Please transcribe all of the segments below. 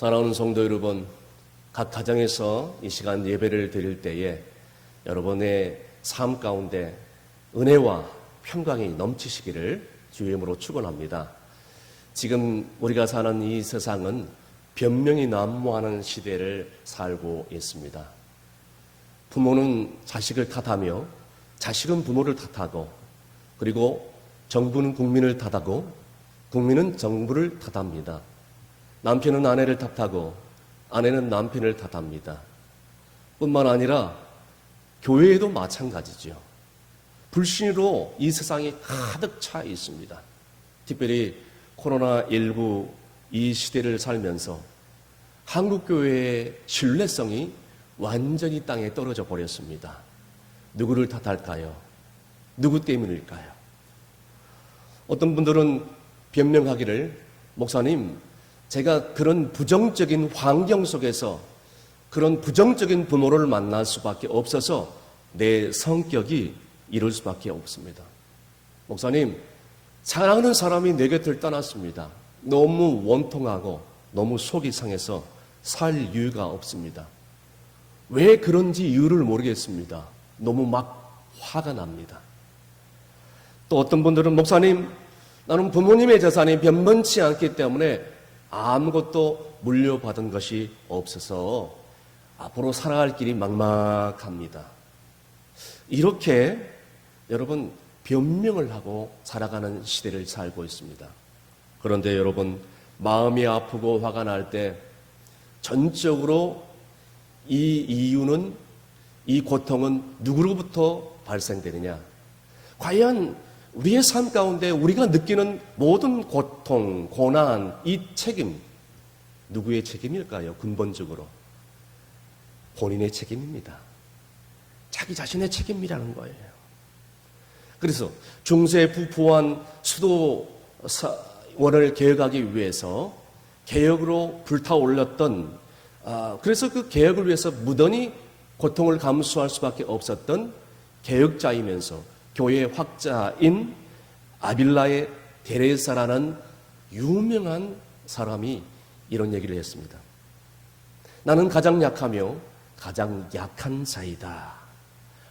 사랑하는 성도 여러분, 각 가정에서 이 시간 예배를 드릴 때에 여러분의 삶 가운데 은혜와 평강이 넘치시기를 주의 이름으로 축원합니다. 지금 우리가 사는 이 세상은 변명이 난무하는 시대를 살고 있습니다. 부모는 자식을 탓하며 자식은 부모를 탓하고, 그리고 정부는 국민을 탓하고 국민은 정부를 탓합니다. 남편은 아내를 탓하고 아내는 남편을 탓합니다. 뿐만 아니라 교회에도 마찬가지죠. 불신으로 이 세상이 가득 차 있습니다. 특별히 코로나19 이 시대를 살면서 한국교회의 신뢰성이 완전히 땅에 떨어져 버렸습니다. 누구를 탓할까요? 누구 때문일까요? 어떤 분들은 변명하기를, 목사님, 제가 그런 부정적인 환경 속에서 그런 부정적인 부모를 만날 수밖에 없어서 내 성격이 이럴 수밖에 없습니다. 목사님, 사랑하는 사람이 내 곁을 떠났습니다. 너무 원통하고 너무 속이 상해서 살 이유가 없습니다. 왜 그런지 이유를 모르겠습니다. 너무 막 화가 납니다. 또 어떤 분들은, 목사님, 나는 부모님의 재산이 변변치 않기 때문에 아무것도 물려받은 것이 없어서 앞으로 살아갈 길이 막막합니다. 이렇게 여러분 변명을 하고 살아가는 시대를 살고 있습니다. 그런데 여러분, 마음이 아프고 화가 날 때 전적으로 이 이유는, 이 고통은 누구로부터 발생되느냐? 과연 우리의 삶 가운데 우리가 느끼는 모든 고통, 고난, 이 책임, 누구의 책임일까요? 근본적으로 본인의 책임입니다. 자기 자신의 책임이라는 거예요. 그래서 중세 부포한 수도원을 개혁하기 위해서 개혁으로 불타올랐던, 그래서 그 개혁을 위해서 무던히 고통을 감수할 수밖에 없었던 개혁자이면서 교회 학자인 아빌라의 데레사라는 유명한 사람이 이런 얘기를 했습니다. 나는 가장 약하며 가장 약한 자이다.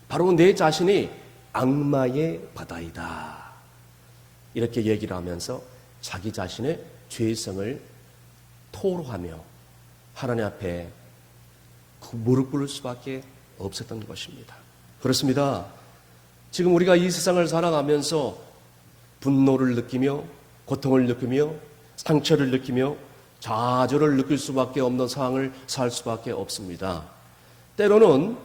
바로 내 자신이 악마의 바다이다. 이렇게 얘기를 하면서 자기 자신의 죄성을 토로하며 하나님 앞에 무릎 꿇을 수밖에 없었던 것입니다. 그렇습니다. 지금 우리가 이 세상을 살아가면서 분노를 느끼며 고통을 느끼며 상처를 느끼며 좌절을 느낄 수밖에 없는 상황을 살 수밖에 없습니다. 때로는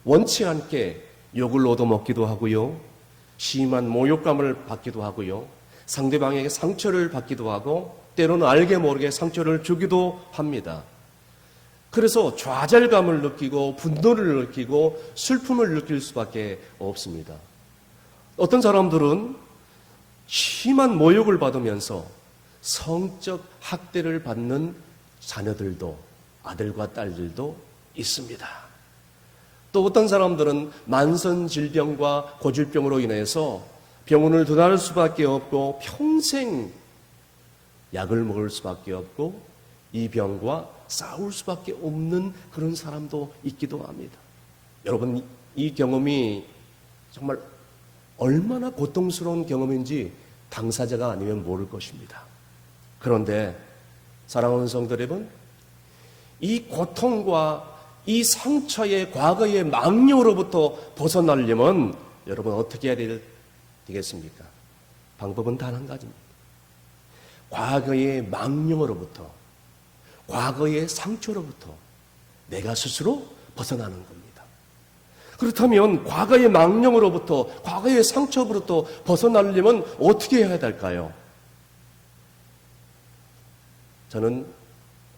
원치 않게 욕을 얻어먹기도 하고요, 심한 모욕감을 받기도 하고요, 상대방에게 상처를 받기도 하고, 때로는 알게 모르게 상처를 주기도 합니다. 그래서 좌절감을 느끼고 분노를 느끼고 슬픔을 느낄 수밖에 없습니다. 어떤 사람들은 심한 모욕을 받으면서 성적 학대를 받는 자녀들도, 아들과 딸들도 있습니다. 또 어떤 사람들은 만성 질병과 고질병으로 인해서 병원을 들어갈 수밖에 없고 평생 약을 먹을 수밖에 없고 이 병과 싸울 수밖에 없는 그런 사람도 있기도 합니다. 여러분, 이 경험이 정말 얼마나 고통스러운 경험인지 당사자가 아니면 모를 것입니다. 그런데 사랑하는 성도 여러분, 이 고통과 이 상처의 과거의 망령으로부터 벗어나려면 여러분 어떻게 해야 되겠습니까? 방법은 단 한 가지입니다. 과거의 망령으로부터, 과거의 상처로부터 내가 스스로 벗어나는 겁니다. 그렇다면 과거의 망령으로부터, 과거의 상처로부터 벗어나려면 어떻게 해야 될까요? 저는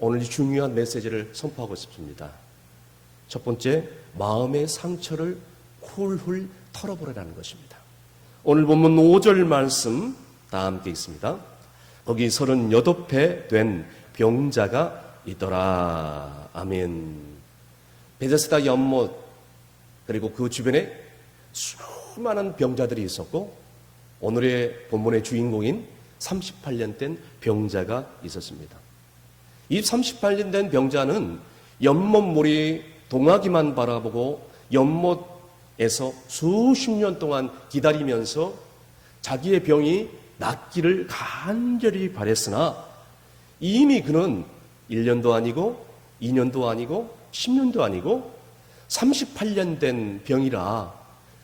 오늘 중요한 메시지를 선포하고 싶습니다. 첫 번째, 마음의 상처를 훌훌 털어버리라는 것입니다. 오늘 본문 5절 말씀 다 함께 있습니다. 거기 38배 된 병자가 있더라. 아멘. 베데스다 연못, 그리고 그 주변에 수많은 병자들이 있었고, 오늘의 본문의 주인공인 38년 된 병자가 있었습니다. 이 38년 된 병자는 연못물이 동하기만 바라보고 연못에서 수십 년 동안 기다리면서 자기의 병이 낫기를 간절히 바랬으나 이미 그는 1년도 아니고 2년도 아니고 10년도 아니고 38년 된 병이라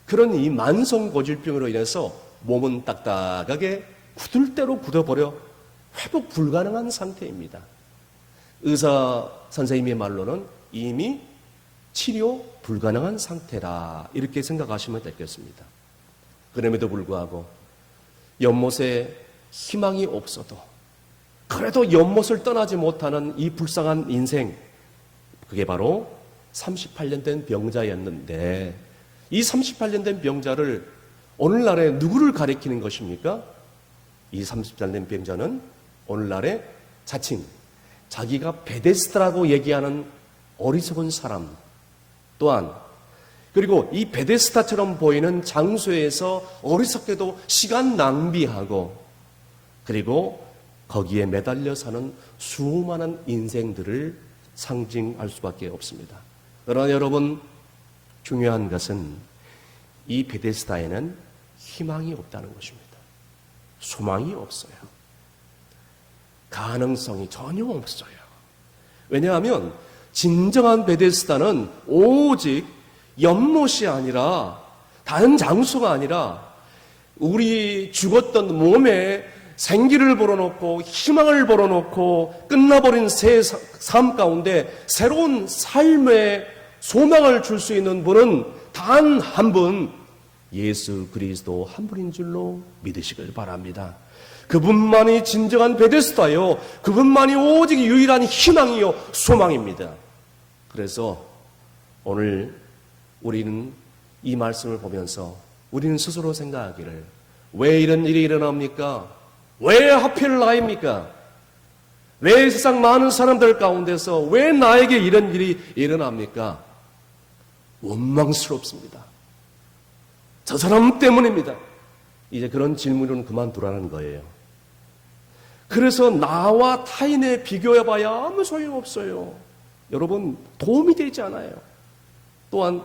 그런 이 만성고질병으로 인해서 몸은 딱딱하게 굳을 대로 굳어버려 회복 불가능한 상태입니다. 의사 선생님의 말로는 이미 치료 불가능한 상태다 이렇게 생각하시면 되겠습니다. 그럼에도 불구하고 연못에 희망이 없어도 그래도 연못을 떠나지 못하는 이 불쌍한 인생, 그게 바로 38년 된 병자였는데 이 38년 된 병자를 오늘날에 누구를 가리키는 것입니까? 이 38년 된 병자는 오늘날에 자칭 자기가 베데스다라고 얘기하는 어리석은 사람 또한 그리고 이 베데스다처럼 보이는 장소에서 어리석게도 시간 낭비하고 그리고 거기에 매달려 사는 수많은 인생들을 상징할 수밖에 없습니다. 그러나 여러분 중요한 것은 이 베데스다에는 희망이 없다는 것입니다. 소망이 없어요. 가능성이 전혀 없어요. 왜냐하면 진정한 베데스다는 오직 연못이 아니라 다른 장소가 아니라 우리 죽었던 몸에 생기를 불어넣고 희망을 불어넣고 끝나버린 새 삶 가운데 새로운 삶의 소망을 줄 수 있는 분은 단 한 분, 예수 그리스도 한 분인 줄로 믿으시길 바랍니다. 그분만이 진정한 베데스다요. 그분만이 오직 유일한 희망이요 소망입니다. 그래서 오늘 우리는 이 말씀을 보면서 우리는 스스로 생각하기를 왜 이런 일이 일어납니까? 왜 하필 나입니까? 왜 세상 많은 사람들 가운데서 왜 나에게 이런 일이 일어납니까? 원망스럽습니다. 저 사람 때문입니다. 이제 그런 질문은 그만두라는 거예요. 그래서 나와 타인에 비교해봐야 아무 소용없어요. 여러분 도움이 되지 않아요. 또한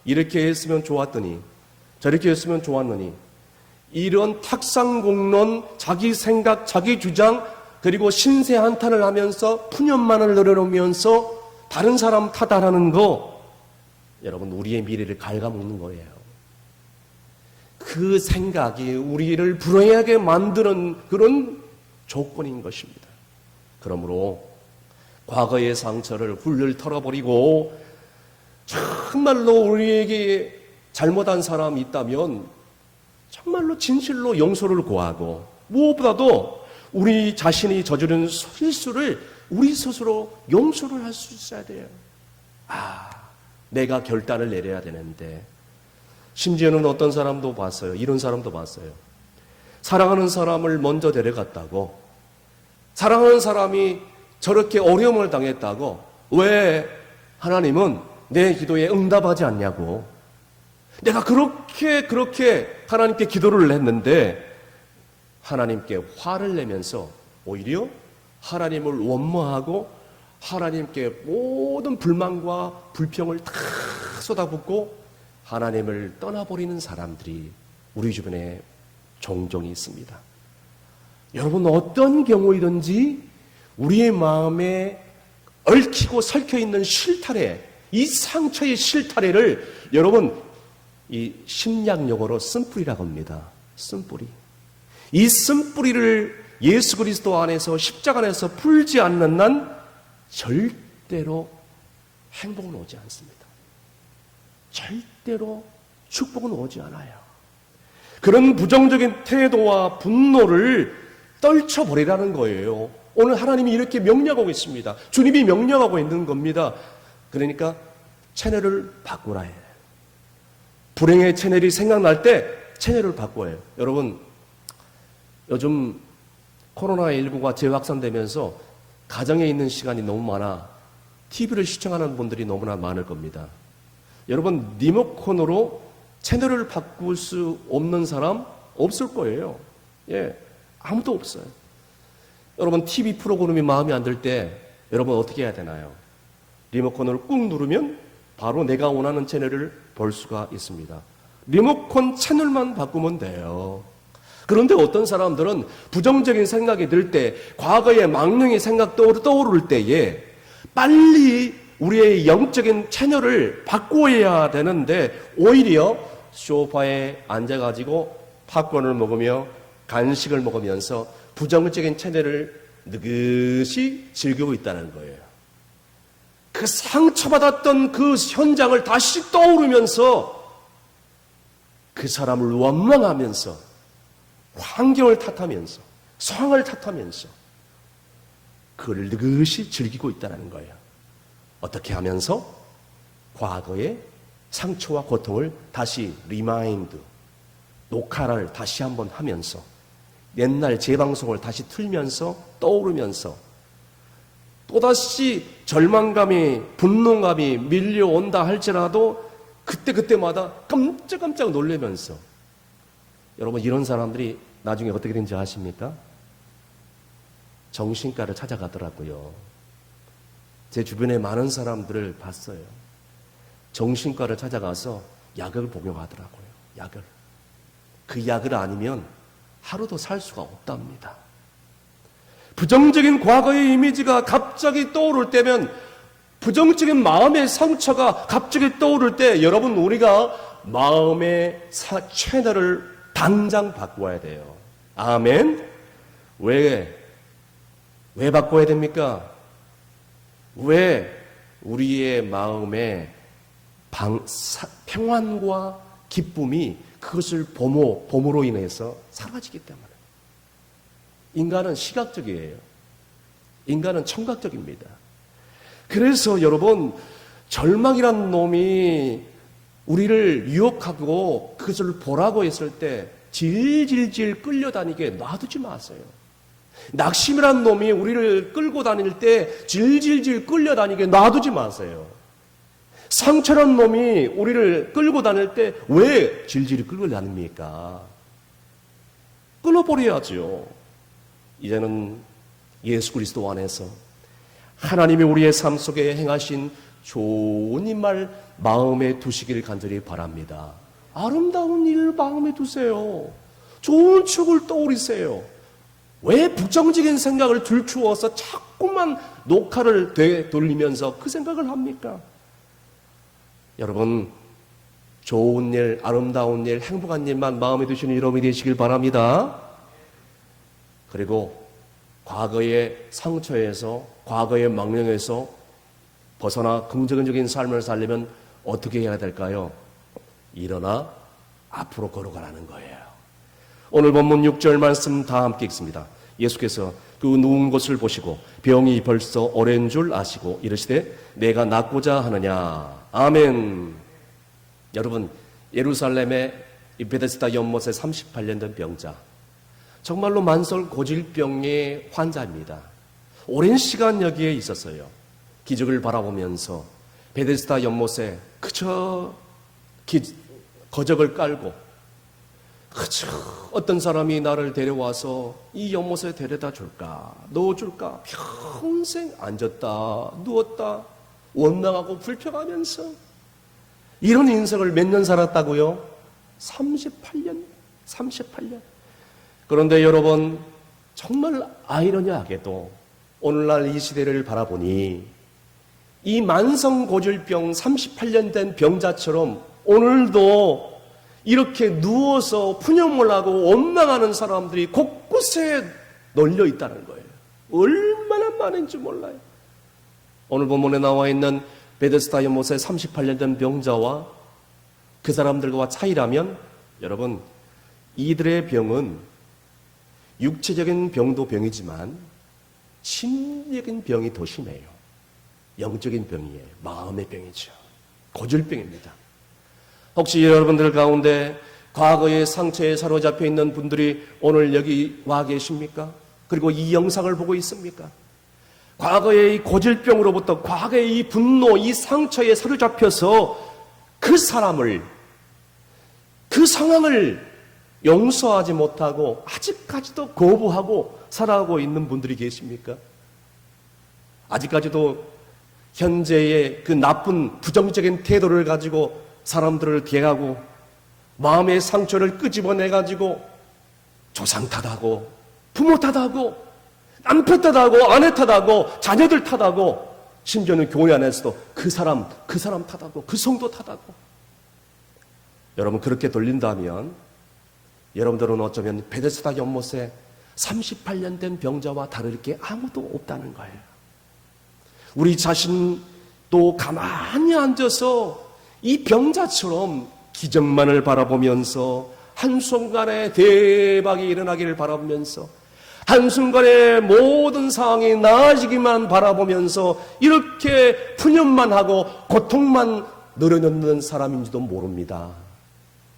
이렇게 했으면 좋았더니 저렇게 했으면 좋았느니 이런 탁상공론, 자기 생각, 자기 주장 그리고 신세 한탄을 하면서 푸념만을 늘어놓으면서 다른 사람 타달하는 거 여러분 우리의 미래를 갉아먹는 거예요. 그 생각이 우리를 불행하게 만드는 그런 조건인 것입니다. 그러므로 과거의 상처를 훌훌 털어버리고 정말로 우리에게 잘못한 사람이 있다면 정말로 진실로 용서를 구하고 무엇보다도 우리 자신이 저지른 실수를 우리 스스로 용서를 할 수 있어야 돼요. 내가 결단을 내려야 되는데 심지어는 어떤 사람도 봤어요. 이런 사람도 봤어요. 사랑하는 사람을 먼저 데려갔다고 사랑하는 사람이 저렇게 어려움을 당했다고 왜 하나님은 내 기도에 응답하지 않냐고 내가 그렇게 하나님께 기도를 했는데 하나님께 화를 내면서 오히려 하나님을 원망하고 하나님께 모든 불만과 불평을 다 쏟아붓고 하나님을 떠나버리는 사람들이 우리 주변에 종종 있습니다. 여러분 어떤 경우이든지 우리의 마음에 얽히고 설켜있는 실타래 이 상처의 실타래를 여러분 이 심리학 용어로 쓴뿌리라고 합니다. 쓴뿌리. 이 쓴뿌리를 예수 그리스도 안에서 십자가 안에서 풀지 않는 한 절대로 행복은 오지 않습니다. 절대로 축복은 오지 않아요. 그런 부정적인 태도와 분노를 떨쳐버리라는 거예요. 오늘 하나님이 이렇게 명령하고 있습니다. 주님이 명령하고 있는 겁니다. 그러니까 채널을 바꾸라 해요. 불행의 채널이 생각날 때 채널을 바꿔야 해요. 여러분 요즘 코로나19가 재확산되면서 가정에 있는 시간이 너무 많아 TV를 시청하는 분들이 너무나 많을 겁니다. 여러분 리모컨으로 채널을 바꿀 수 없는 사람 없을 거예요. 아무도 없어요. 여러분 TV 프로그램이 마음에 안 들 때 여러분 어떻게 해야 되나요? 리모컨을 꾹 누르면 바로 내가 원하는 채널을 볼 수가 있습니다. 리모컨 채널만 바꾸면 돼요. 그런데 어떤 사람들은 부정적인 생각이 들 때, 과거의 망령의 생각 떠오를 때에 빨리 우리의 영적인 채널을 바꾸어야 되는데 오히려 소파에 앉아가지고 팝콘을 먹으며 간식을 먹으면서 부정적인 채널을 느긋이 즐기고 있다는 거예요. 그 상처받았던 그 현장을 다시 떠오르면서 그 사람을 원망하면서 환경을 탓하면서 상황을 탓하면서 그걸 느긋이 즐기고 있다는 거예요. 어떻게 하면서? 과거의 상처와 고통을 다시 리마인드, 녹화를 다시 한번 하면서 옛날 재방송을 다시 틀면서 떠오르면서 또다시 절망감이, 분노감이 밀려온다 할지라도 그때마다 깜짝깜짝 놀라면서, 여러분 이런 사람들이 나중에 어떻게 되는지 아십니까? 정신과를 찾아가더라고요. 제 주변에 많은 사람들을 봤어요. 정신과를 찾아가서 약을 복용하더라고요. 약을. 그 약을 아니면 하루도 살 수가 없답니다. 부정적인 과거의 이미지가 갑자기 떠오를 때면, 부정적인 마음의 상처가 갑자기 떠오를 때 여러분 우리가 마음의 채널을 당장 바꿔야 돼요. 아멘. 왜 바꿔야 됩니까? 왜 우리의 마음에 평안과 기쁨이 그것을 봄으로 인해서 사라지기 때문에. 인간은 시각적이에요. 인간은 청각적입니다. 그래서 여러분, 절망이란 놈이 우리를 유혹하고 그것을 보라고 했을 때 질질질 끌려다니게 놔두지 마세요. 낙심이란 놈이 우리를 끌고 다닐 때 질질질 끌려다니게 놔두지 마세요. 상처란 놈이 우리를 끌고 다닐 때 왜 질질 끌고 다닙니까? 끊어버려야죠. 이제는 예수 그리스도 안에서 하나님이 우리의 삶 속에 행하신 좋은 이 말 마음에 두시기를 간절히 바랍니다. 아름다운 일을 마음에 두세요. 좋은 추억을 떠올리세요. 왜 부정적인 생각을 들추어서 자꾸만 녹화를 되돌리면서 그 생각을 합니까? 여러분, 좋은 일, 아름다운 일, 행복한 일만 마음에 두시는 여러분이 되시길 바랍니다. 그리고 과거의 상처에서, 과거의 망령에서 벗어나 긍정적인 삶을 살려면 어떻게 해야 될까요? 일어나 앞으로 걸어가라는 거예요. 오늘 본문 6절 말씀 다 함께 읽습니다. 예수께서 그 누운 것을 보시고 병이 벌써 오랜 줄 아시고 이르시되 내가 낫고자 하느냐. 아멘. 여러분, 예루살렘의 이 베데스다 연못에 38년 된 병자, 정말로 만성 고질병의 환자입니다. 오랜 시간 여기에 있었어요. 기적을 바라보면서 베데스다 연못에 그저 거적을 깔고 그저 어떤 사람이 나를 데려와서 이 연못에 데려다 줄까, 넣어줄까, 평생 앉았다 누웠다 원망하고 불평하면서 이런 인생을 몇 년 살았다고요? 38년. 그런데 여러분, 정말 아이러니하게도 오늘날 이 시대를 바라보니 이 만성고질병 38년 된 병자처럼 오늘도 이렇게 누워서 푸념을 하고 원망하는 사람들이 곳곳에 널려 있다는 거예요. 얼마나 많은지 몰라요. 오늘 본문에 나와 있는 베데스다 연못의 38년 된 병자와 그 사람들과 차이라면, 여러분, 이들의 병은 육체적인 병도 병이지만 심리적인 병이 더 심해요. 영적인 병이에요. 마음의 병이죠. 고질병입니다. 혹시 여러분들 가운데 과거의 상처에 사로잡혀 있는 분들이 오늘 여기 와 계십니까? 그리고 이 영상을 보고 있습니까? 과거의 이 고질병으로부터, 과거의 이 분노, 이 상처에 사로잡혀서 그 사람을, 그 상황을 용서하지 못하고 아직까지도 거부하고 살아가고 있는 분들이 계십니까? 아직까지도 현재의 그 나쁜 부정적인 태도를 가지고 사람들을 대하고 마음의 상처를 끄집어내가지고 조상 탓하고 부모 탓하고 남편 탓하고 아내 탓하고 자녀들 탓하고 심지어는 교회 안에서도 그 사람 탓하고 그 성도 탓하고. 여러분 그렇게 돌린다면 여러분들은 어쩌면 베데스다 연못에 38년 된 병자와 다를 게 아무도 없다는 거예요. 우리 자신도 가만히 앉아서 이 병자처럼 기적만을 바라보면서 한순간에 대박이 일어나기를 바라보면서 한순간에 모든 상황이 나아지기만 바라보면서 이렇게 푸념만 하고 고통만 늘어놓는 사람인지도 모릅니다.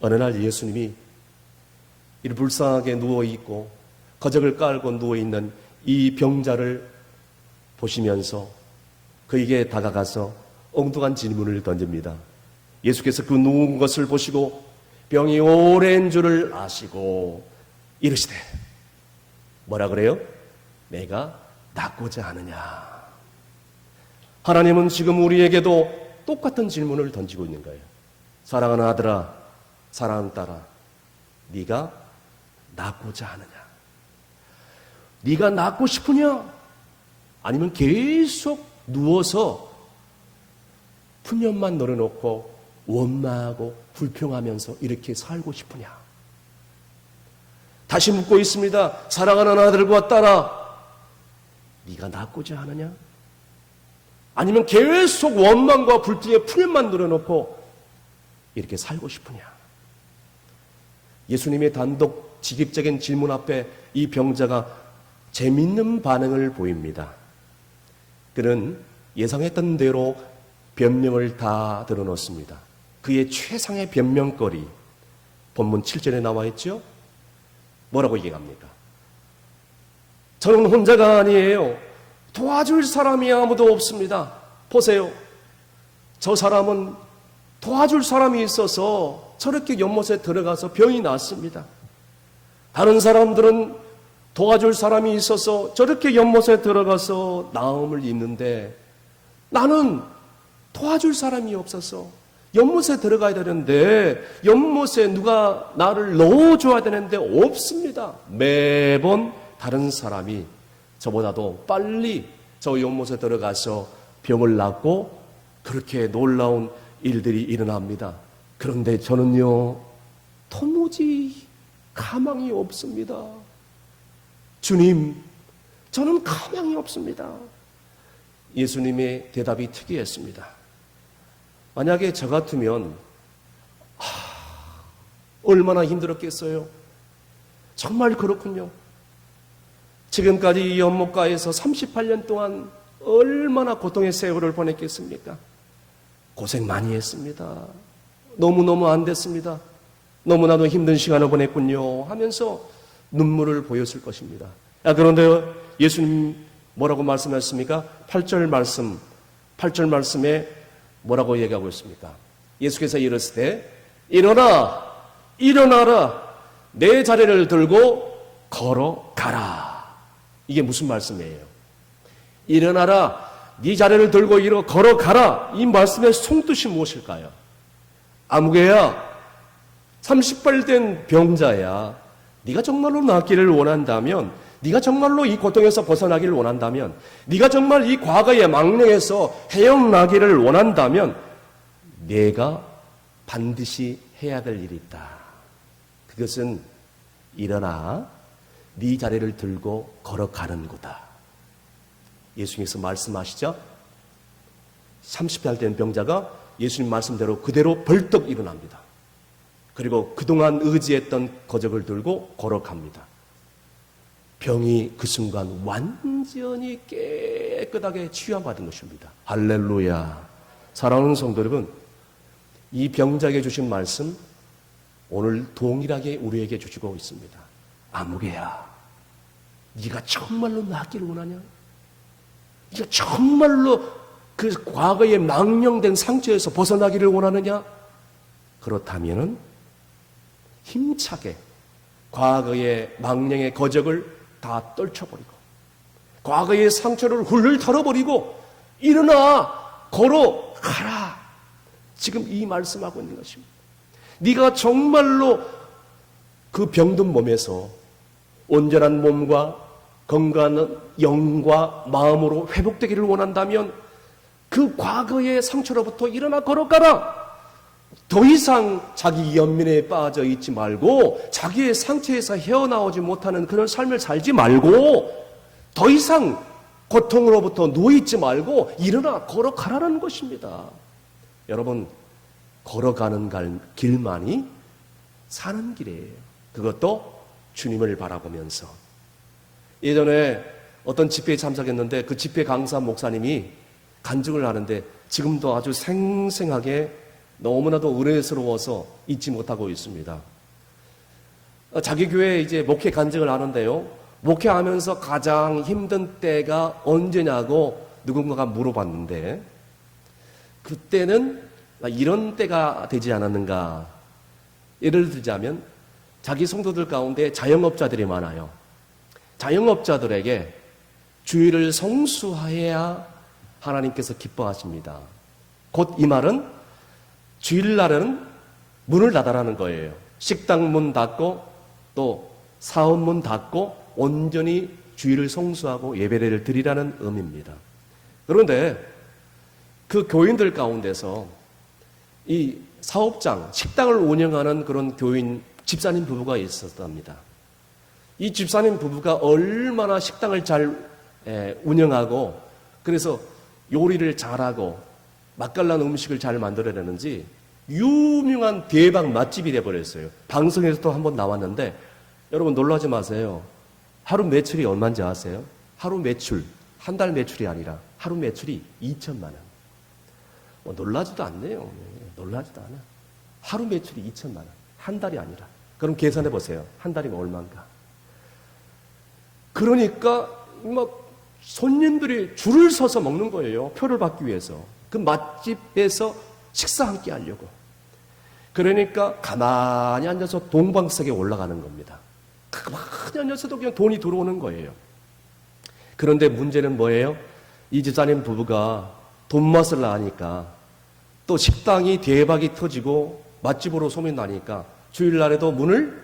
어느 날 예수님이 이 불쌍하게 누워있고 거적을 깔고 누워있는 이 병자를 보시면서 그에게 다가가서 엉뚱한 질문을 던집니다. 예수께서 그 누운 것을 보시고 병이 오랜 줄을 아시고 이르시되 뭐라 그래요? 내가 낫고자 하느냐. 하나님은 지금 우리에게도 똑같은 질문을 던지고 있는 거예요. 사랑하는 아들아, 사랑하는 딸아, 네가 낫고자 하느냐? 네가 낫고 싶으냐? 아니면 계속 누워서 푸념만 늘어놓고 원망하고 불평하면서 이렇게 살고 싶으냐? 다시 묻고 있습니다. 사랑하는 아들과 딸아, 네가 낫고자 하느냐? 아니면 계속 원망과 불평에 푸념만 늘어놓고 이렇게 살고 싶으냐? 예수님의 단독 직입적인 질문 앞에 이 병자가 재밌는 반응을 보입니다. 그는 예상했던 대로 변명을 다 들어놓습니다. 그의 최상의 변명거리, 본문 7절에 나와 있죠? 뭐라고 얘기합니까? 저는 혼자가 아니에요. 도와줄 사람이 아무도 없습니다. 보세요. 저 사람은 도와줄 사람이 있어서 저렇게 연못에 들어가서 병이 났습니다. 다른 사람들은 도와줄 사람이 있어서 저렇게 연못에 들어가서 나음을 입는데 나는 도와줄 사람이 없어서 연못에 들어가야 되는데 연못에 누가 나를 넣어줘야 되는데 없습니다. 매번 다른 사람이 저보다도 빨리 저 연못에 들어가서 병을 낫고 그렇게 놀라운 일들이 일어납니다. 그런데 저는요 도무지 가망이 없습니다. 주님, 저는 가망이 없습니다. 예수님의 대답이 특이했습니다. 만약에 저 같으면 얼마나 힘들었겠어요. 정말 그렇군요. 지금까지 이 연못가에서 38년 동안 얼마나 고통의 세월을 보냈겠습니까? 고생 많이 했습니다. 너무너무 안 됐습니다. 너무나도 힘든 시간을 보냈군요 하면서 눈물을 보였을 것입니다. 그런데 예수님 뭐라고 말씀하셨습니까? 8절 말씀에 뭐라고 얘기하고 있습니까? 예수께서 이르시되 일어나라 내 자리를 들고 걸어가라. 이게 무슨 말씀이에요? 일어나라 네 자리를 들고 걸어가라. 이 말씀의 송뜻이 무엇일까요? 아무개야 30발 된 병자야, 네가 정말로 낫기를 원한다면, 네가 정말로 이 고통에서 벗어나기를 원한다면, 네가 정말 이 과거의 망령에서 헤어나기를 원한다면 내가 반드시 해야 될 일이 있다. 그것은 일어나 네 자리를 들고 걸어가는 거다. 예수님께서 말씀하시죠. 30살 된 병자가 예수님 말씀대로 그대로 벌떡 일어납니다. 그리고 그동안 의지했던 거적을 들고 걸어갑니다. 병이 그 순간 완전히 깨끗하게 치유받은 것입니다. 할렐루야. 사랑하는 성도 여러분, 이 병자에게 주신 말씀 오늘 동일하게 우리에게 주시고 있습니다. 아무개야, 네가 정말로 낫기를 원하냐? 네가 정말로 그 과거의 망령된 상처에서 벗어나기를 원하느냐? 그렇다면은 힘차게 과거의 망령의 거적을 다 떨쳐버리고 과거의 상처를 훌훌 털어버리고 일어나 걸어가라. 지금 이 말씀하고 있는 것입니다. 네가 정말로 그 병든 몸에서 온전한 몸과 건강한 영과 마음으로 회복되기를 원한다면 그 과거의 상처로부터 일어나 걸어가라. 더 이상 자기 연민에 빠져 있지 말고 자기의 상처에서 헤어나오지 못하는 그런 삶을 살지 말고 더 이상 고통으로부터 누워있지 말고 일어나 걸어가라는 것입니다. 여러분, 걸어가는 길만이 사는 길이에요. 그것도 주님을 바라보면서. 예전에 어떤 집회에 참석했는데 그 집회 강사 목사님이 간증을 하는데 지금도 아주 생생하게 너무나도 은혜스러워서 잊지 못하고 있습니다. 자기 교회에 이제 목회 간증을 하는데요. 목회하면서 가장 힘든 때가 언제냐고 누군가가 물어봤는데 그때는 이런 때가 되지 않았는가. 예를 들자면 자기 성도들 가운데 자영업자들이 많아요. 자영업자들에게 주일을 성수해야 하나님께서 기뻐하십니다. 곧 이 말은 주일날은 문을 닫아라는 거예요. 식당 문 닫고 또 사업 문 닫고 온전히 주일을 성수하고 예배를 드리라는 의미입니다. 그런데 그 교인들 가운데서 이 사업장, 식당을 운영하는 그런 교인, 집사님 부부가 있었답니다. 이 집사님 부부가 얼마나 식당을 잘 운영하고 그래서 요리를 잘하고 맛깔난 음식을 잘 만들어내는지 유명한 대박 맛집이 돼버렸어요. 방송에서도 한번 나왔는데 여러분 놀라지 마세요. 하루 매출이 얼마인지 아세요? 하루 매출, 한 달 매출이 아니라 하루 매출이 2천만 원. 놀라지도 않네요. 놀라지도 않아. 하루 매출이 2천만 원. 한 달이 아니라. 그럼 계산해 보세요. 한 달이면 얼마인가? 그러니까 막 손님들이 줄을 서서 먹는 거예요. 표를 받기 위해서. 그 맛집에서 식사 함께 하려고. 그러니까 가만히 앉아서 동방석에 올라가는 겁니다. 가만히 앉아서도 그냥 돈이 들어오는 거예요. 그런데 문제는 뭐예요? 이 집사님 부부가 돈맛을 아니까 또 식당이 대박이 터지고 맛집으로 소문나니까 주일날에도 문을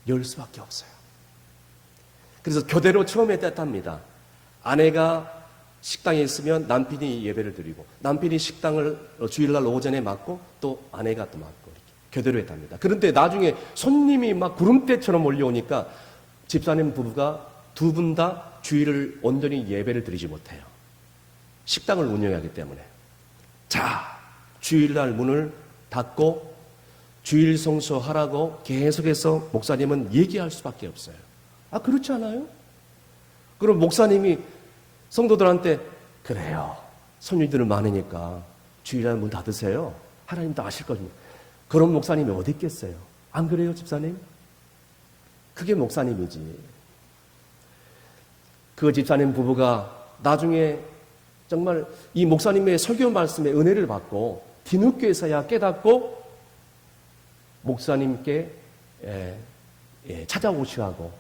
열 수밖에 없어요. 그래서 교대로 처음에 뗐답니다. 아내가 식당에 있으면 남편이 예배를 드리고 남편이 식당을 주일날 오전에 맡고 또 아내가 또 맡고 이렇게 교대로 했답니다. 그런데 나중에 손님이 막 구름대처럼 몰려오니까 집사님 부부가 두 분 다 주일을 온전히 예배를 드리지 못해요. 식당을 운영하기 때문에. 자, 주일날 문을 닫고 주일 성수하라고 계속해서 목사님은 얘기할 수밖에 없어요. 아, 그렇지 않아요? 그럼 목사님이 성도들한테 그래요. 손님들은 많으니까 주일날 문 닫으세요. 하나님도 아실 겁니다. 그런 목사님이 어디 있겠어요? 안 그래요, 집사님? 그게 목사님이지. 그 집사님 부부가 나중에 정말 이 목사님의 설교 말씀에 은혜를 받고 뒤늦게서야 깨닫고 목사님께 찾아오시라고.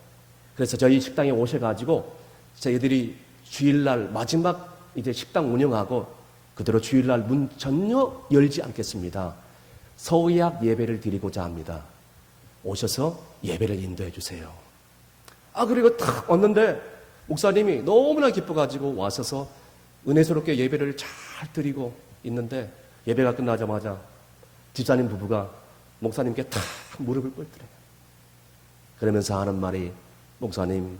그래서 저희 식당에 오셔가지고 저희들이 주일날 마지막 이제 식당 운영하고 그대로 주일날 문 전혀 열지 않겠습니다. 서약 예배를 드리고자 합니다. 오셔서 예배를 인도해 주세요. 아, 그리고 탁 왔는데 목사님이 너무나 기뻐가지고 와서서 은혜스럽게 예배를 잘 드리고 있는데 예배가 끝나자마자 집사님 부부가 목사님께 탁 무릎을 꿇더래요. 그러면서 하는 말이 목사님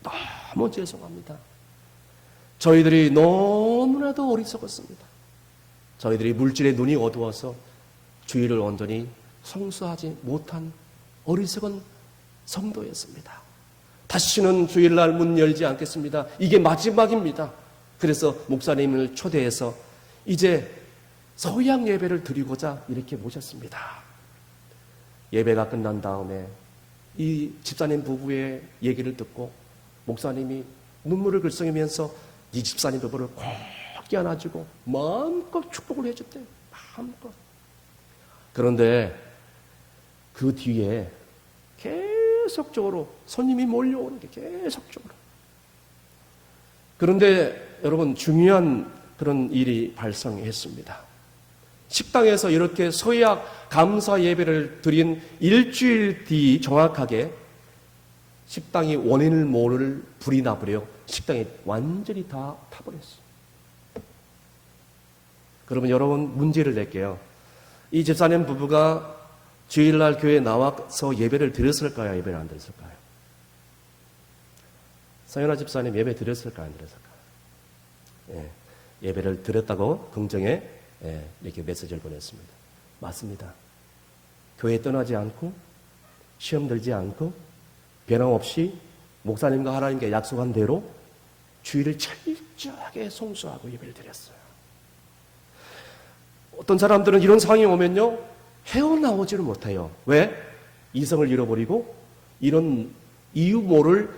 너무 죄송합니다. 저희들이 너무나도 어리석었습니다. 저희들이 물질의 눈이 어두워서 주의를 온전히 성수하지 못한 어리석은 성도였습니다. 다시는 주일날 문 열지 않겠습니다. 이게 마지막입니다. 그래서 목사님을 초대해서 이제 서양 예배를 드리고자 이렇게 모셨습니다. 예배가 끝난 다음에 이 집사님 부부의 얘기를 듣고 목사님이 눈물을 글썽이면서 이 집사님 부부를 꼭 안아주고 마음껏 축복을 해줬대요. 마음껏. 그런데 그 뒤에 계속적으로 손님이 몰려오는 게 계속적으로 그런데 여러분 중요한 그런 일이 발생했습니다. 식당에서 이렇게 서약 감사 예배를 드린 일주일 뒤 정확하게 식당이 원인을 모를 불이 나버려 식당이 완전히 다 타버렸어요. 그러면 여러분 문제를 낼게요. 이 집사님 부부가 주일날 교회에 나와서 예배를 드렸을까요? 예배를 안 드렸을까요? 서연아 집사님 예배 드렸을까요? 안 드렸을까요? 예, 예배를 드렸다고 긍정에 이렇게 메시지를 보냈습니다. 맞습니다. 교회 떠나지 않고 시험 들지 않고 변함없이 목사님과 하나님께 약속한 대로 주일을 철저하게 송수하고 예배를 드렸어요. 어떤 사람들은 이런 상황이 오면요 헤어나오지를 못해요. 왜? 이성을 잃어버리고 이런 이유 모를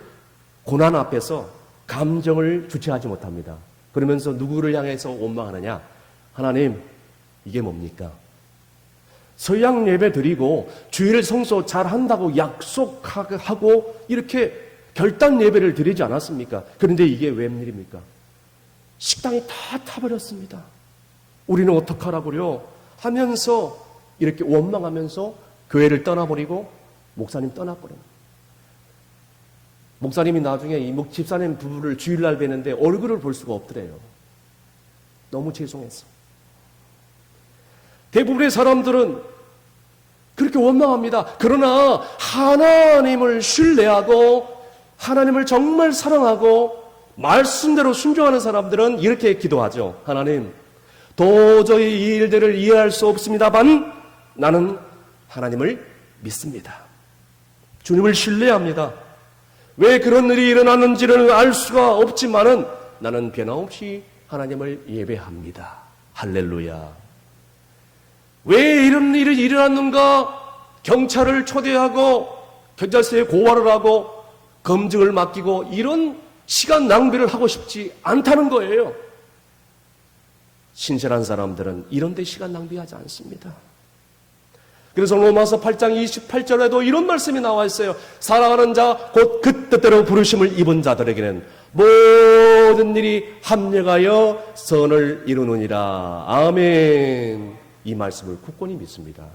고난 앞에서 감정을 주체하지 못합니다. 그러면서 누구를 향해서 원망하느냐? 하나님, 이게 뭡니까? 서양 예배 드리고 주일 성소 잘 한다고 약속하고 이렇게 결단 예배를 드리지 않았습니까? 그런데 이게 웬일입니까? 식당이 다 타버렸습니다. 우리는 어떡하라고요? 하면서 이렇게 원망하면서 교회를 떠나버리고 목사님 떠나버립니다. 목사님이 나중에 이 집사님 부부를 주일날 뵈는데 얼굴을 볼 수가 없더래요. 너무 죄송했어. 대부분의 사람들은 그렇게 원망합니다. 그러나 하나님을 신뢰하고 하나님을 정말 사랑하고 말씀대로 순종하는 사람들은 이렇게 기도하죠. 하나님, 도저히 이 일들을 이해할 수 없습니다만 나는 하나님을 믿습니다. 주님을 신뢰합니다. 왜 그런 일이 일어났는지를 알 수가 없지만은 나는 변함없이 하나님을 예배합니다. 할렐루야. 왜 이런 일이 일어났는가? 경찰을 초대하고 경찰서에 고발을 하고 검증을 맡기고 이런 시간 낭비를 하고 싶지 않다는 거예요. 신실한 사람들은 이런 데 시간 낭비하지 않습니다. 그래서 로마서 8장 28절에도 이런 말씀이 나와 있어요. 사랑하는 자 곧 그 뜻대로 부르심을 입은 자들에게는 모든 일이 합력하여 선을 이루느니라. 아멘. 이 말씀을 굳건히 믿습니다.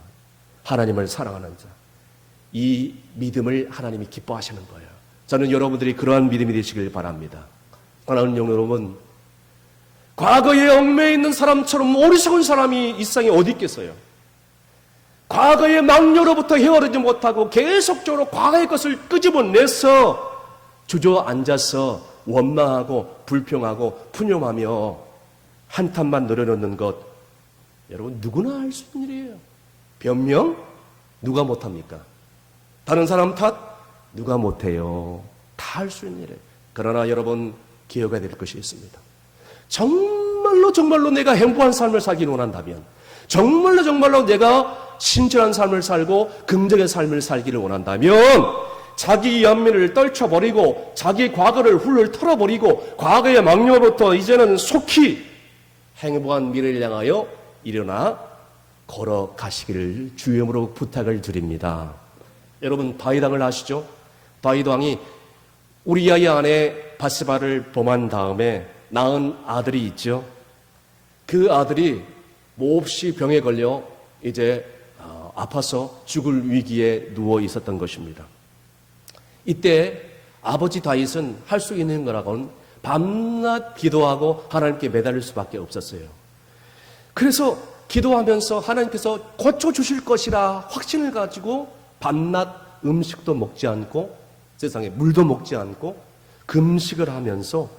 하나님을 사랑하는 자, 이 믿음을 하나님이 기뻐하시는 거예요. 저는 여러분들이 그러한 믿음이 되시길 바랍니다. 사랑하는 여러분, 과거에 얽매여 있는 사람처럼 어리석은 사람이 이 세상에 어디 있겠어요? 과거의 망녀로부터 헤어나지 못하고 계속적으로 과거의 것을 끄집어내서 주저앉아서 원망하고 불평하고 푸념하며 한탄만 노려놓는 것, 여러분 누구나 할 수 있는 일이에요. 변명? 누가 못합니까? 다른 사람 탓? 누가 못해요. 다 할 수 있는 일이에요. 그러나 여러분 기억해야 될 것이 있습니다. 정말로 내가 행복한 삶을 살기를 원한다면, 정말로 내가 신실한 삶을 살고 긍정의 삶을 살기를 원한다면 자기 연민을 떨쳐버리고 자기 과거를 훌훌 털어버리고 과거의 망령으로부터 이제는 속히 행복한 미래를 향하여 일어나 걸어가시기를 주님으로 부탁을 드립니다. 여러분 다윗 왕을 아시죠? 다윗 왕이 우리아의 아내 바스바를 범한 다음에 낳은 아들이 있죠. 그 아들이 몹시 병에 걸려 이제 아파서 죽을 위기에 누워 있었던 것입니다. 이때 아버지 다윗은 할 수 있는 거라고는 밤낮 기도하고 하나님께 매달릴 수밖에 없었어요. 그래서 기도하면서 하나님께서 고쳐주실 것이라 확신을 가지고 밤낮 음식도 먹지 않고 세상에 물도 먹지 않고 금식을 하면서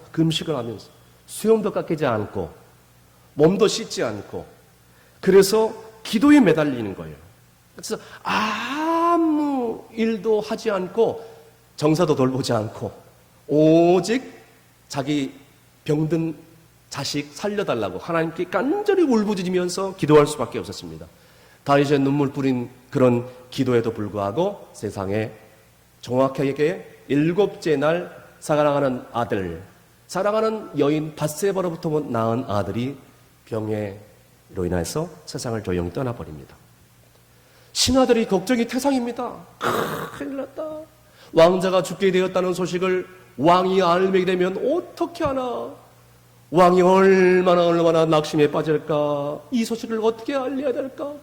수영도 깎이지 않고 몸도 씻지 않고 그래서 기도에 매달리는 거예요. 그래서 아무 일도 하지 않고 정사도 돌보지 않고 오직 자기 병든 자식 살려달라고 하나님께 간절히 울부짖으면서 기도할 수밖에 없었습니다. 다윗의 눈물 뿌린 그런 기도에도 불구하고 세상에 정확하게 7째 날 사랑하는 아들, 사랑하는 여인 밧세바로부터 낳은 아들이 병에로 인해서 세상을 조용히 떠나버립니다. 신하들이 걱정이 태상입니다. 큰일 났다. 왕자가 죽게 되었다는 소식을 왕이 알게 되면 어떻게 하나? 왕이 얼마나 낙심에 빠질까? 이 소식을 어떻게 알려야 될까?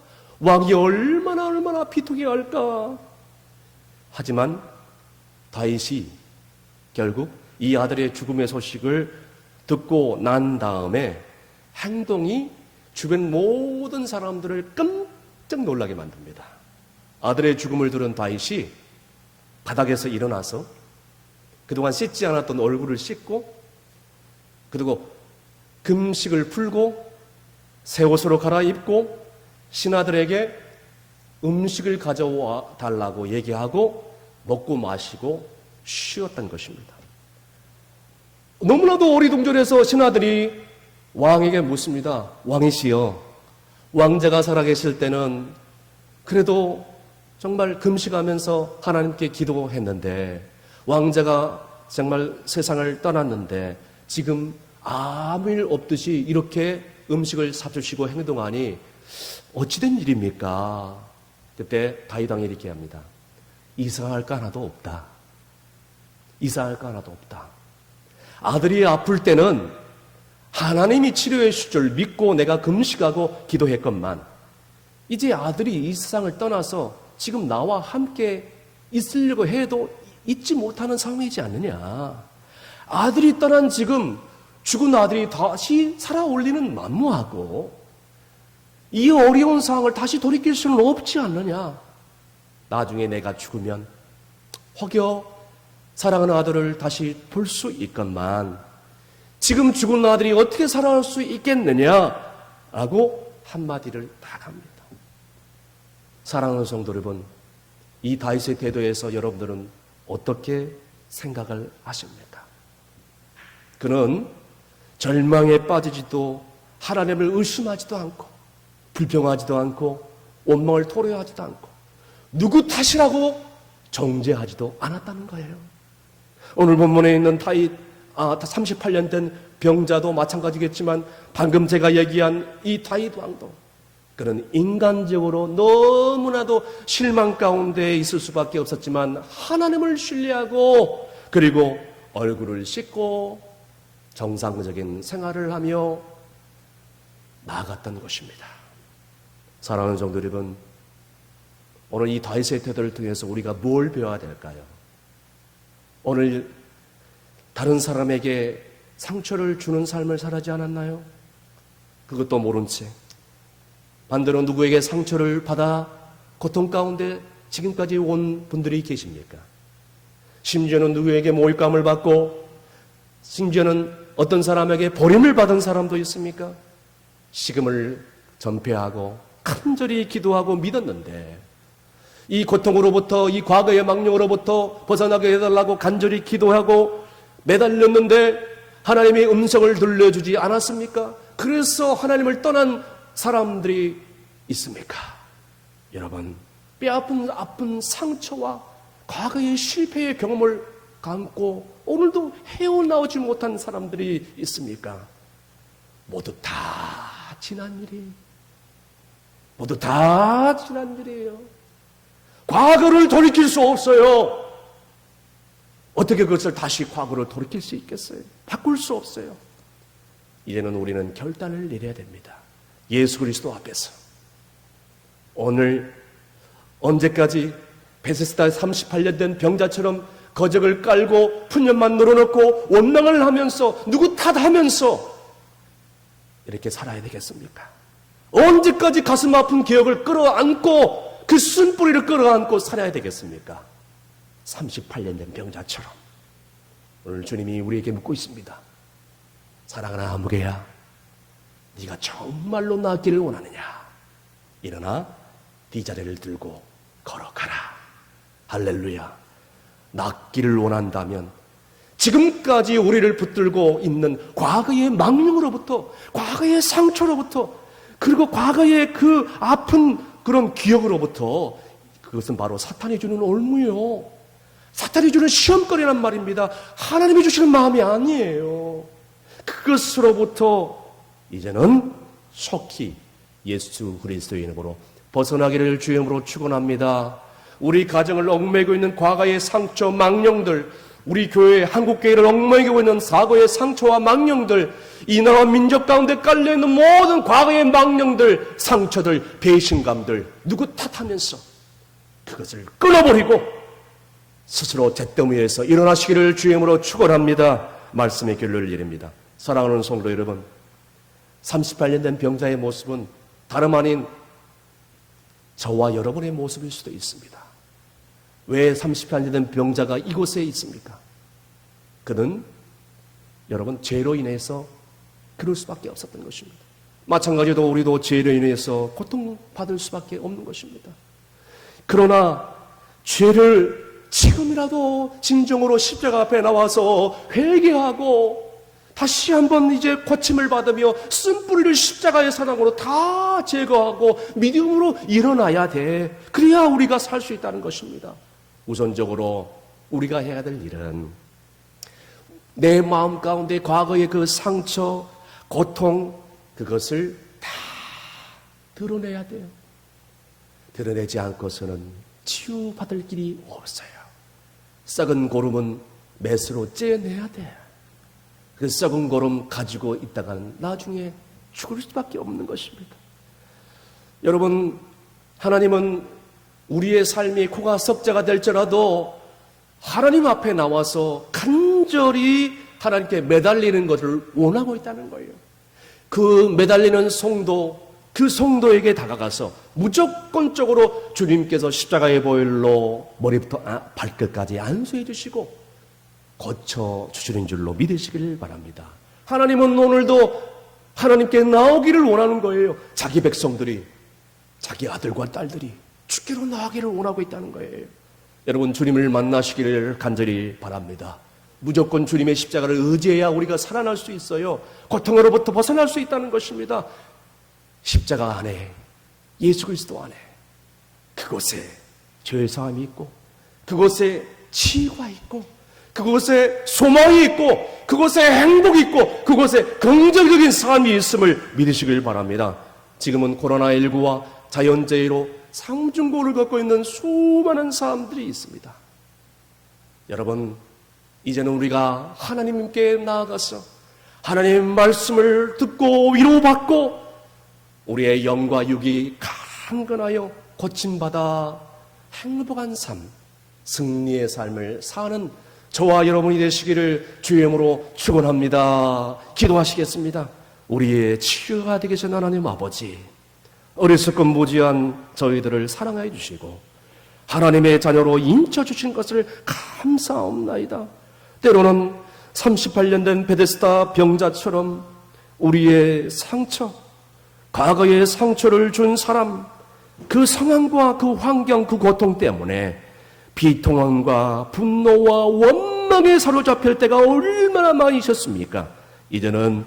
왕이 얼마나 비통해 할까? 하지만 다윗이 결국 이 아들의 죽음의 소식을 듣고 난 다음에 행동이 주변 모든 사람들을 깜짝 놀라게 만듭니다. 아들의 죽음을 들은 다윗이 바닥에서 일어나서 그동안 씻지 않았던 얼굴을 씻고 그리고 금식을 풀고 새 옷으로 갈아입고 신하들에게 음식을 가져와 달라고 얘기하고 먹고 마시고 쉬었던 것입니다. 너무나도 어리둥절해서 신하들이 왕에게 묻습니다. 왕이시여, 왕자가 살아계실 때는 그래도 정말 금식하면서 하나님께 기도했는데 왕자가 정말 세상을 떠났는데 지금 아무 일 없듯이 이렇게 음식을 사주시고 행동하니 어찌된 일입니까? 그때 다윗 왕이 이렇게 합니다. 이상할 거 하나도 없다. 이상할 거 하나도 없다. 아들이 아플 때는 하나님이 치료해 주실 줄 믿고 내가 금식하고 기도했건만 이제 아들이 이 세상을 떠나서 지금 나와 함께 있으려고 해도 잊지 못하는 상황이지 않느냐. 아들이 떠난 지금 죽은 아들이 다시 살아올리는 만무하고 이 어려운 상황을 다시 돌이킬 수는 없지 않느냐. 나중에 내가 죽으면 혹여 사랑하는 아들을 다시 볼 수 있건만 지금 죽은 아들이 어떻게 살아올 수 있겠느냐라고 한마디를 딱 합니다. 사랑하는 성도 여러분, 이 다윗의 태도에서 여러분들은 어떻게 생각을 하십니까? 그는 절망에 빠지지도 하나님을 의심하지도 않고 불평하지도 않고 원망을 토로하지도 않고 누구 탓이라고 정죄하지도 않았다는 거예요. 오늘 본문에 있는 다윗 38년 된 병자도 마찬가지겠지만 방금 제가 얘기한 이 다윗 왕도 그는 인간적으로 너무나도 실망 가운데 있을 수밖에 없었지만 하나님을 신뢰하고 그리고 얼굴을 씻고 정상적인 생활을 하며 나아갔던 것입니다. 사랑하는 성도 여러분, 오늘 이 다윗의 태도를 통해서 우리가 뭘 배워야 될까요? 오늘 다른 사람에게 상처를 주는 삶을 살아지 않았나요? 그것도 모른 채 반대로 누구에게 상처를 받아 고통 가운데 지금까지 온 분들이 계십니까? 심지어는 누구에게 모욕감을 받고 심지어는 어떤 사람에게 버림을 받은 사람도 있습니까? 식음을 전폐하고 간절히 기도하고 믿었는데 이 고통으로부터 이 과거의 망령으로부터 벗어나게 해달라고 간절히 기도하고 매달렸는데 하나님의 음성을 들려주지 않았습니까? 그래서 하나님을 떠난 사람들이 있습니까? 여러분, 뼈아픈 상처와 과거의 실패의 경험을 감고 오늘도 헤어나오지 못한 사람들이 있습니까? 모두 다 지난 일이 모두 다 지난 일이에요. 과거를 돌이킬 수 없어요. 어떻게 그것을 다시 과거를 돌이킬 수 있겠어요? 바꿀 수 없어요. 이제는 우리는 결단을 내려야 됩니다. 예수 그리스도 앞에서 오늘 언제까지 베세스다 38년 된 병자처럼 거적을 깔고 푸념만 늘어놓고 원망을 하면서 누구 탓하면서 이렇게 살아야 되겠습니까? 언제까지 가슴 아픈 기억을 끌어안고 그 쓴뿌리를 끌어안고 살아야 되겠습니까? 38년 된 병자처럼. 오늘 주님이 우리에게 묻고 있습니다. 사랑하는 아무개야, 네가 정말로 낫기를 원하느냐? 일어나 네 자리를 들고 걸어가라. 할렐루야. 낫기를 원한다면 지금까지 우리를 붙들고 있는 과거의 망령으로부터, 과거의 상처로부터, 그리고 과거의 그 아픈 그런 기억으로부터, 그것은 바로 사탄이 주는 올무요, 사탄이 주는 시험거리란 말입니다. 하나님이 주시는 마음이 아니에요. 그것으로부터 이제는 속히 예수 그리스도의 이름으로 벗어나기를 주의 이름으로 축원합니다. 우리 가정을 얽매고 있는 과거의 상처, 망령들, 우리 교회, 한국교회를 얽매이고 있는 과거의 상처와 망령들, 이 나라 민족 가운데 깔려있는 모든 과거의 망령들, 상처들, 배신감들 누구 탓하면서 그것을 끊어버리고 스스로 잿더미 위에서 일어나시기를 주임으로 축원합니다. 말씀의 결론을 내립니다. 사랑하는 성도 여러분, 38년 된 병자의 모습은 다름 아닌 저와 여러분의 모습일 수도 있습니다. 왜 38년 된 병자가 이곳에 있습니까? 그는 여러분 죄로 인해서 그럴 수밖에 없었던 것입니다. 마찬가지로 우리도 죄로 인해서 고통받을 수밖에 없는 것입니다. 그러나 죄를 지금이라도 진정으로 십자가 앞에 나와서 회개하고 다시 한번 이제 고침을 받으며 쓴뿌리를 십자가의 사랑으로 다 제거하고 믿음으로 일어나야 돼. 그래야 우리가 살 수 있다는 것입니다. 우선적으로 우리가 해야 될 일은 내 마음 가운데 과거의 그 상처, 고통, 그것을 다 드러내야 돼요. 드러내지 않고서는 치유받을 길이 없어요. 썩은 고름은 메스로 째내야 돼. 그 썩은 고름 가지고 있다가는 나중에 죽을 수밖에 없는 것입니다. 여러분, 하나님은 우리의 삶이 코가 석자가 될지라도 하나님 앞에 나와서 간절히 하나님께 매달리는 것을 원하고 있다는 거예요. 그 매달리는 성도, 그 성도에게 다가가서 무조건적으로 주님께서 십자가의 보혈로 머리부터 발끝까지 안수해 주시고 고쳐주시는 줄로 믿으시길 바랍니다. 하나님은 오늘도 하나님께 나오기를 원하는 거예요. 자기 백성들이, 자기 아들과 딸들이 주께로 나가기를 원하고 있다는 거예요. 여러분, 주님을 만나시기를 간절히 바랍니다. 무조건 주님의 십자가를 의지해야 우리가 살아날 수 있어요. 고통으로부터 벗어날 수 있다는 것입니다. 십자가 안에, 예수 그리스도 안에, 그곳에 죄의 사함이 있고, 그곳에 치유가 있고, 그곳에 소망이 있고, 그곳에 행복이 있고, 그곳에 긍정적인 삶이 있음을 믿으시길 바랍니다. 지금은 코로나19와 자연재해로 상중고를 겪고 있는 수많은 사람들이 있습니다. 여러분, 이제는 우리가 하나님께 나아가서 하나님의 말씀을 듣고 위로받고 우리의 영과 육이 강건하여 고침받아 행복한 삶, 승리의 삶을 사는 저와 여러분이 되시기를 주의 이름으로 축원합니다. 기도하시겠습니다. 우리의 치유가 되기 전 하나님 아버지, 어리석은 무지한 저희들을 사랑해 주시고 하나님의 자녀로 인쳐주신 것을 감사옵나이다. 때로는 38년 된 베데스다 병자처럼 우리의 상처, 과거의 상처를 준 사람, 그 상황과 그 환경, 그 고통 때문에 비통함과 분노와 원망에 사로잡힐 때가 얼마나 많으셨습니까? 이제는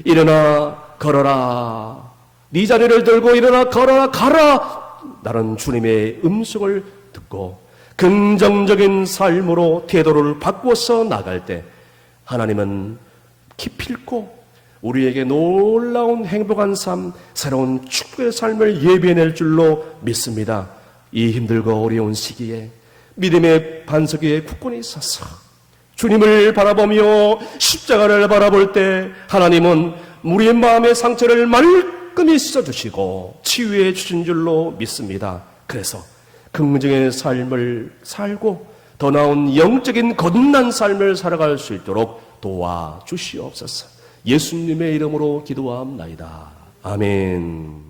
일어나 걸어라, 네 자리를 들고 일어나 걸어라, 가라, 나는 주님의 음성을 듣고 긍정적인 삶으로 태도를 바꿔서 나갈 때 하나님은 기필코 우리에게 놀라운 행복한 삶, 새로운 축복의 삶을 예비해낼 줄로 믿습니다. 이 힘들고 어려운 시기에 믿음의 반석 위에 굳건히 서서 주님을 바라보며 십자가를 바라볼 때 하나님은 우리의 마음의 상처를 말끔히 씻어주시고 치유해 주신 줄로 믿습니다. 그래서 긍정의 삶을 살고 더 나은 영적인 거듭난 삶을 살아갈 수 있도록 도와주시옵소서. 예수님의 이름으로 기도합나이다. 아멘.